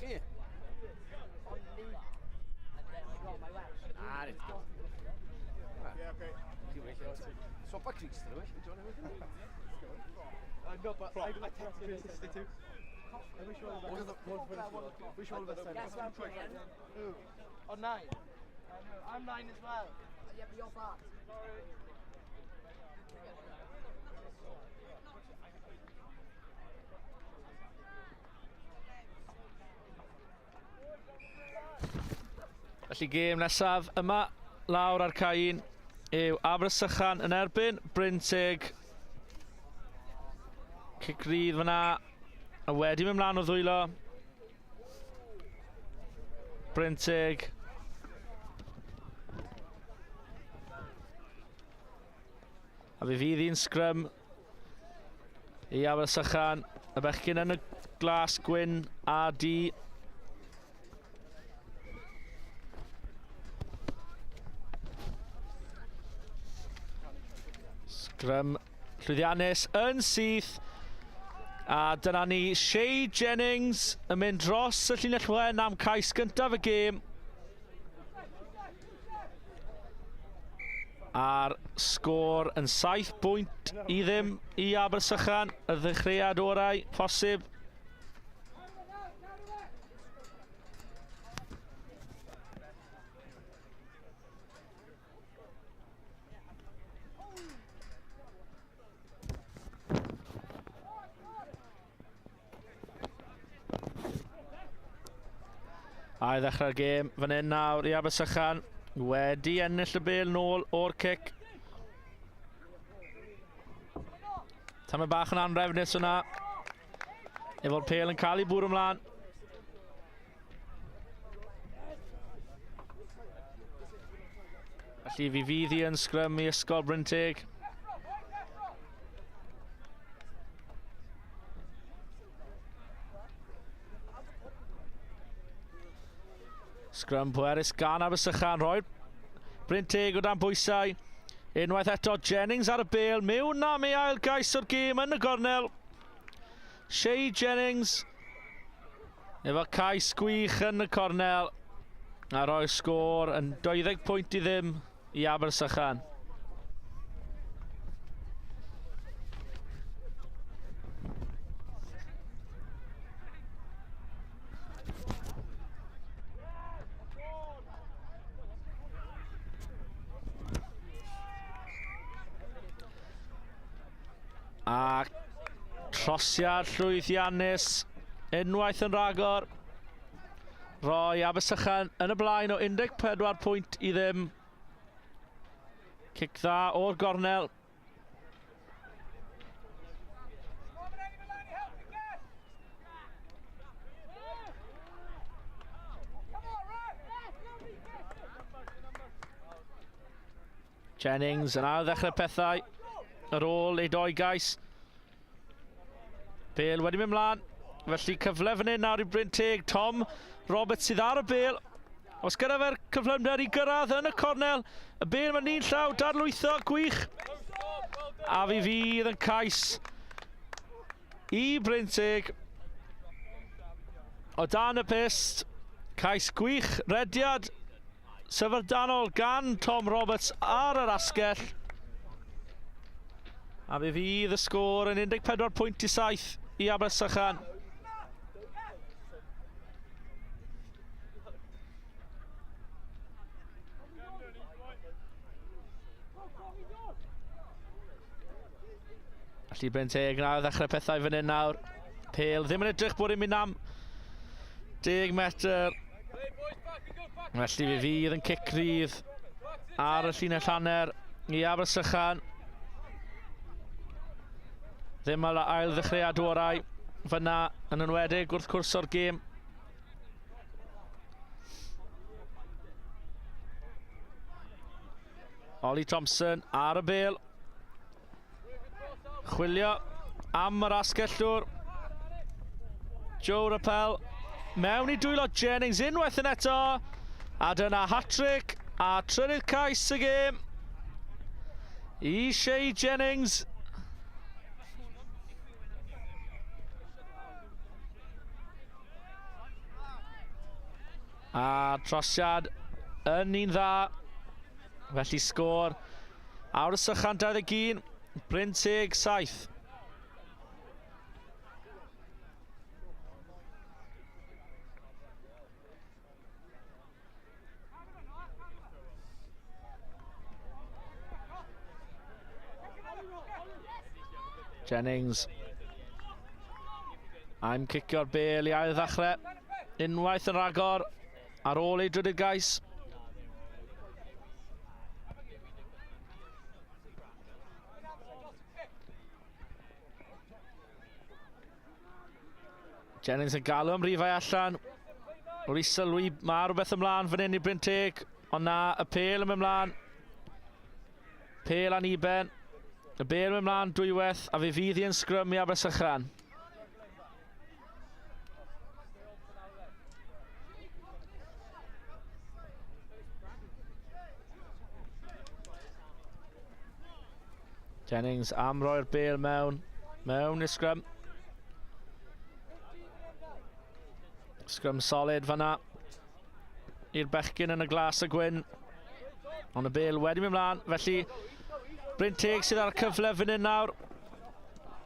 chi? Na, nid. Sopa Crease, dyn nhw, eich? John Ewan? No, but I texted you too. Which one was that? Guess what I'm playing? Who? Oh, 9. I'm 9 as well. Yeah, but you're fast. Felly gêm nesaf yma lawr ar cain yw Abersychan yn erbyn Bryn Teg. Cic rydd fyna a wedi mynd mlaen o ddwylo. Bryn Teg. A fi fydd un sgrym i Abersychan. Y bechgyn yn y glas gwyn a di. Sgrym llwyddiannus yn syth. A dyna ni Shea Jennings yn mynd dros y llinell wen am cais gyntaf y gêm. A'r sgôr yn 7 pwynt i ddim i Abersychan, y ddechreuad orau posib. A i ddechrau'r gêm fan hyn nawr i Abersychan. Wedi ennill y bêl nôl o'r cic. Tamed bach yn anrefnus hwnna. Efo'r pêl yn cael ei bwrw ymlaen. Felly fi fydd hi yn sgrym i Ysgol Bryn Teg. Sgrym pwerus gan Abersychan, roi'r Bryn Teg o dan bwysau. Unwaith eto Jennings ar y bêl, mewn am ei ail gais o'r gêm yn y gornel. Shea Jennings efo cais gwych yn y cornel. A roi'r sgôr yn 20 pwynt i ddim i Abersychan. A trosiad llwyddiannus unwaith yn ragor. Roi Abersychan yn y blaen o 14 pwynt i ddim. Cic dda o'r gornel. Jennings yn ail ddechrau pethau ar ôl ei 2 gais. Bêl wedi mynd mlaen. Felly cyfle fan hyn nawr i Bryn Teg. Tom Roberts sydd ar y bêl. Os gyda fe'r cyflymder i gyrraedd yn y cornel. Y bêl mae'n un llaw, dadlwytho, gwych. A fi fydd yn cais i Bryn Teg. O dan y pist. Cais gwych, rediad syfrdanol gan Tom Roberts ar yr asgell. A fe fydd y sgôr yn 14 pwynt i 7 i Abersychan. Felly Bryn Teg yn ail ddechrau pethau fan hyn nawr. Pêl ddim yn edrych bod e'n mynd am 10 metr. Felly fe fydd yn cic rydd ar y llinell hanner i Abersychan. Ddim ar ail ddechreuad orau fyna yn enwedig wrth cwrs o'r gêm. Ollie Thompson ar y bêl. Chwilio am yr asgellwr. Joe Rappel mewn i dwylo Jennings unwaith yn eto. A dyna hat-trick a trydydd cais y gêm i Shea Jennings. A trosiad yn un dda. Felly sgôr Abersychan 21, Bryn Teg 7. Jennings. I'm cicio'r bêl i ail ddechrau. Unwaith yn rhagor ar ôl ei drydydd gais. Jennings yn galw am rifau allan. Wrth i sylwi mae rhywbeth ymlaen fan hyn i Bryn Teg. Ond na, y pêl yn mynd ymlaen. Pêl an Iben. Y bêl yn mynd ymlaen dwywaith a fe fydd hi yn sgrym i Abersychan. Jennings am roi'r bêl mewn i'r sgrym. Sgrym solid fanna i'r bechgyn yn y glas y gwyn. Ond y bêl wedi mynd ymlaen, felly Bryn Teg sydd ar y cyfle fan hyn nawr.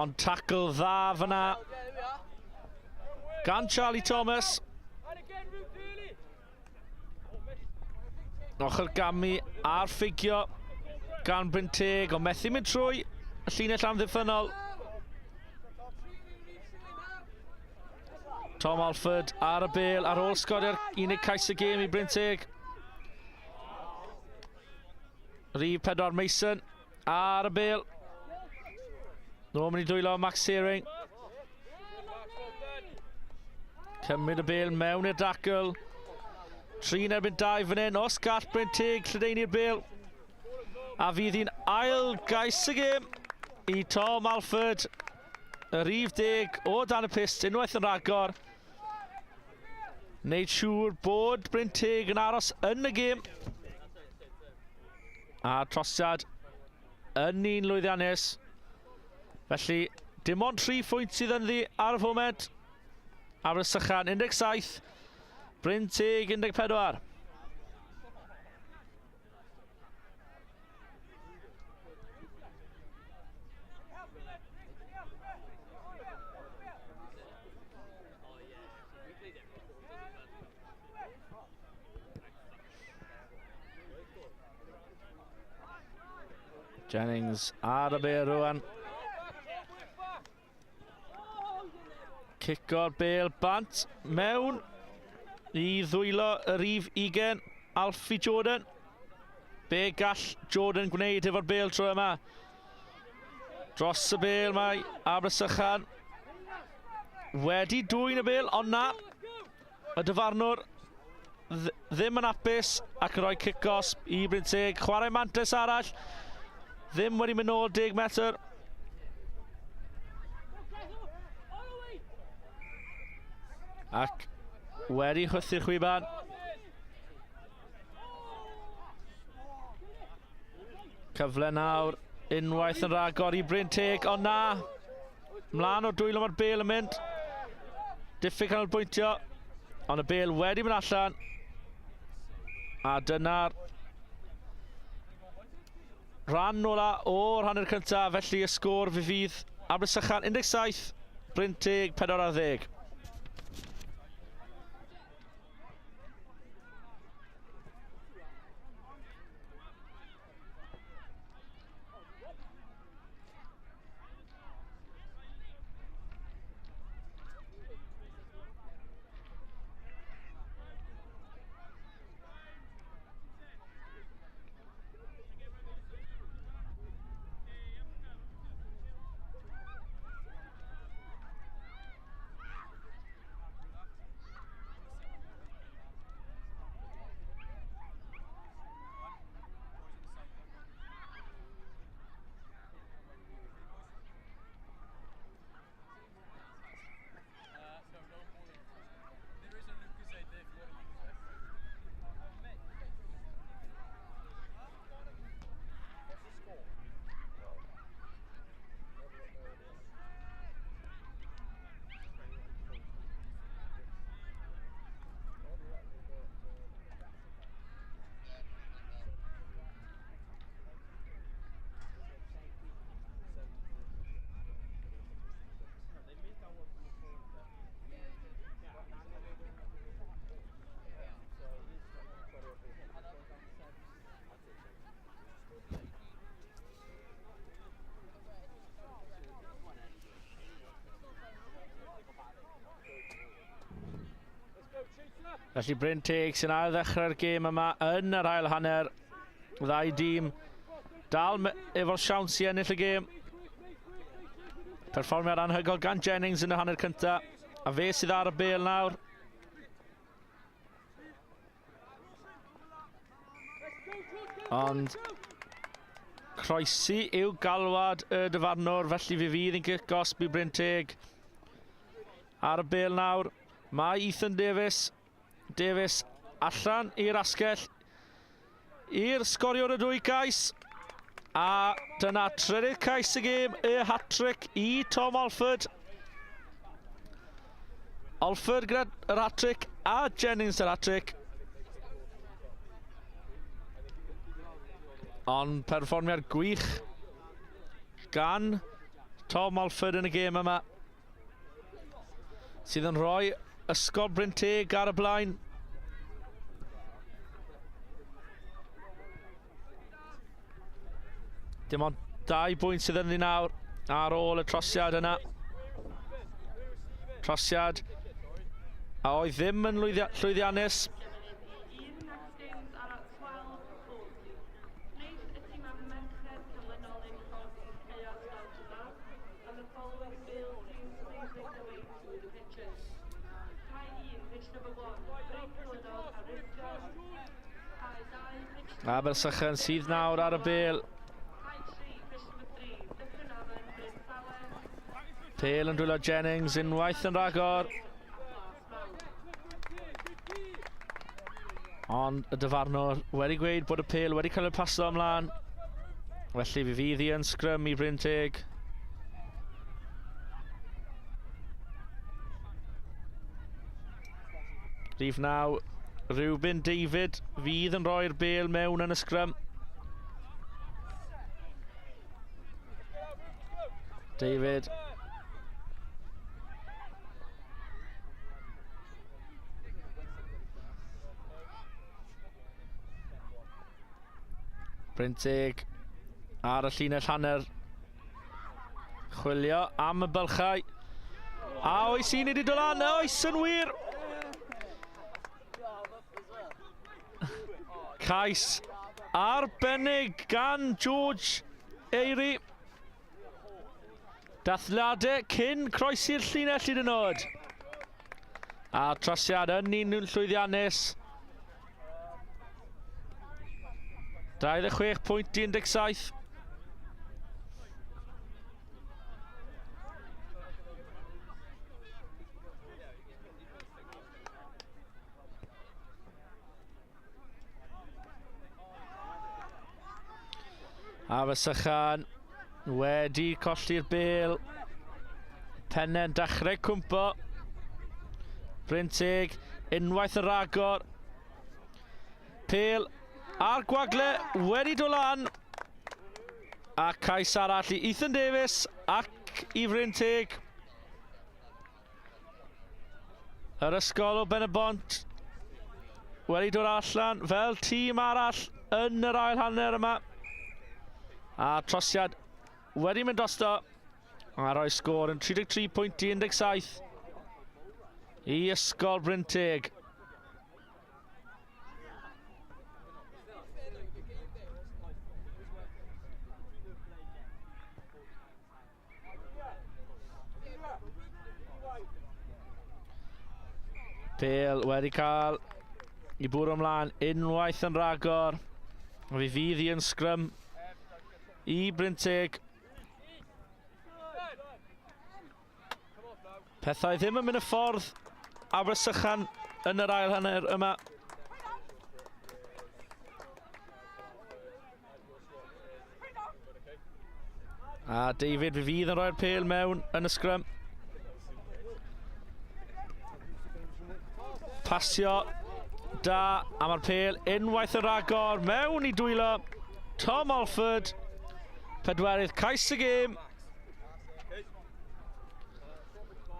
Ond tackle dda fanna gan Charlie Thomas. Ochr gamu a'r ffigio gan Bryn Teg, ond methu mynd trwy y llinell amddiffynol. Tom Alford ar y bêl ar ôl sgorio'r unig cais y gêm i Bryn Teg. Rhif 4 Mason ar y bêl. Nhw'n mynd i dwylo Max Searing. Cymryd y bêl mewn i'r dacl. 3 erbyn 2 fan hyn. Os gall Bryn Teg lledaenu'r bêl. A fydd hi'n ail gais y gêm i Tom Alford. Y rhif 10 o dan y pist, unwaith yn rhagor. Wneud siŵr bod Bryn Teg yn aros yn y gêm. A trosiad yn un lwyddiannus. Felly, dim ond 3 phwynt sydd yn ddi ar y foment. Abersychan 17, Bryn Teg 14. Jennings ar y bêl rwan. Cico'r bêl bant mewn i ddwylo y rhif 20 Alfie Jordan. Be gall Jordan gwneud efo'r bêl tro yma? Dros y bêl mae Abersychan wedi dwyn y bêl, ond na, y dyfarnwr ddim yn apus ac yn rhoi cicos i Bryn Teg. Chwarae mantes arall, ddim wedi mynd nôl 10 metr. Ac wedi chwythu'r chwiban. Cyfle nawr, unwaith yn rhagor i Bryn Teg, ond na. Mlaen o'r dwylo mae'r bêl yn mynd. Diffyg canolbwyntio, ond y bêl wedi mynd allan. A dyna'r rhan ola o'r hanner cyntaf, felly y sgôr fydd Abersychan 17, Bryn Teg 14. Felly Bryn Teg sy'n ail ddechrau'r gêm yma yn yr ail hanner. Ddau dîm dal efo'r siawns i ennill y gêm. Perfformiad anhygoel gan Jennings yn y hanner cyntaf. A fe sydd ar y bêl nawr. Ond croesi yw galwad y dyfarnwr, felly fe fydd yn gosbi Bryn Teg ar y bêl nawr. Mae Ethan Davies allan i'r asgell i'r sgoriwr y dwy cais. A dyna trydydd cais y gêm, y hat-trick i Tom Alford. Alford gyda'r hat-trick a Jennings yr hat-trick. Ond perfformiad gwych gan Tom Alford yn y gêm yma, sydd yn rhoi Ysgol Bryn Teg ar y blaen. Dim ond 2 bwynt sydd yn nawr ar ôl y trosiad yna. Trosiad a oedd ddim yn llwyddiannus. Abersychan sydd nawr ar y bêl. Pêl yn dwylo Jennings, unwaith yn rhagor. Ond y dyfarnwr wedi gweud bod y pêl wedi cael ei paso ymlaen. Felly fi fydd hi yn sgrym i Bryn Teg. Rhif 9, Rhywbyn David fydd yn rhoi'r bêl mewn yn y sgrym. David. Bryn Teg ar y llinell hanner. Chwilio am y bylchau. A oes un wedi dod lan, oes yn wir! Cais arbennig gan George Eiri. Dathliadau cyn croesi'r llinell hyd yn oed. A trosiad yn un llwyddiannus. 26 pwynt 17. Abersychan wedi colli'r bêl. Pennau'n dechrau cwmpo. Bryn Teg unwaith yn rhagor. Pêl a'r gwagle wedi dod lan. A cais arall i Ethan Davies ac i Bryn Teg. Yr Ysgol o Ben-y-bont wedi dod allan fel tîm arall yn yr ail hanner yma. A trosiad wedi mynd drosto a rhoi sgôr yn 33 pwynt 17 i Ysgol Bryn Teg. Pêl wedi cael i bwrw ymlaen unwaith yn rhagor. Fi fydd hi yn sgrym i Bryn Teg. Pethau ddim yn mynd y ffordd Abersychan yn yr ail hanner yma. A David fe fydd yn rhoi'r pêl mewn yn y sgrym. Pasio da a mae'r pêl unwaith yn rhagor mewn i dwylo Tom Alford. Pedwerydd cais y gêm.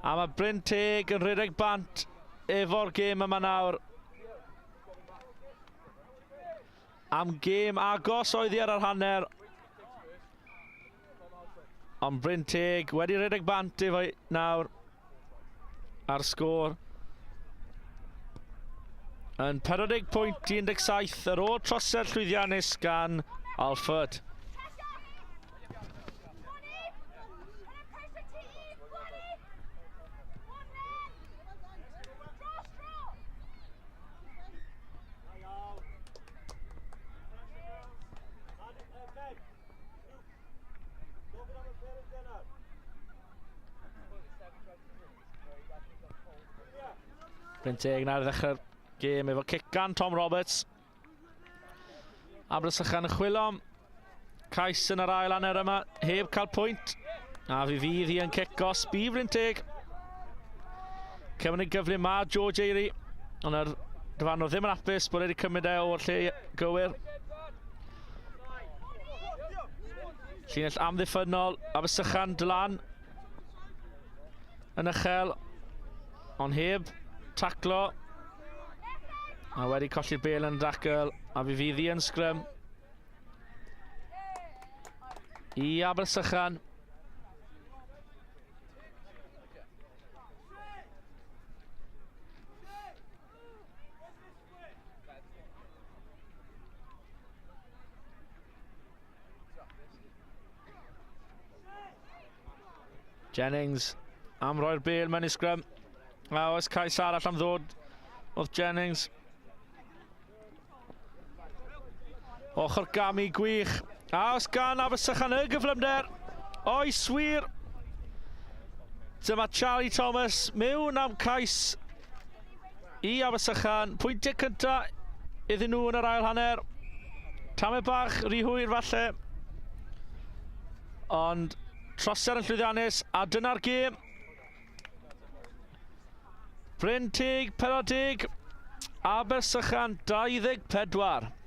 A mae Bryn Teg yn rhedeg bant efo'r gêm yma nawr. Am gêm agos oedd hi ar yr hanner. Ond Bryn Teg wedi rhedeg bant efo nawr ar sgôr. Yn 40 pwynt 17 ar ôl trosedd llwyddiannus gan Alford. Bryn-teg na ar ddechrau'r gêm efo cic gan Tom Roberts. Abersychan yn chwilo am cais yn yr ail hanner yma, heb cael pwynt. A fydd hi yn cico sbi Bryn-teg. Cefn ei gyflym ma George Eiri, ond yr dyfarnwr ddim yn apus bod wedi cymryd e o'r lle gywir. Llinell amddiffynol, Abersychan dylan yn uchel, ond heb taclo. A wedi colli'r bêl yn dacl, a fydd hi yn sgrym i Abersychan. Jennings am roi'r bêl mewn i sgrym. A oes cais arall am ddod oedd Jennings. Ochr gamu gwych. A oes gan Abersychan y gyflymder. Oes wir. Dyma Charlie Thomas mewn am cais i Abersychan. Pwyntiau cynta iddyn nhw yn yr ail hanner. Tamau bach rhy hwyr falle. Ond trosedd yn llwyddiannus a dyna'r gêm. Bryn-teg 40, Abersychan 24.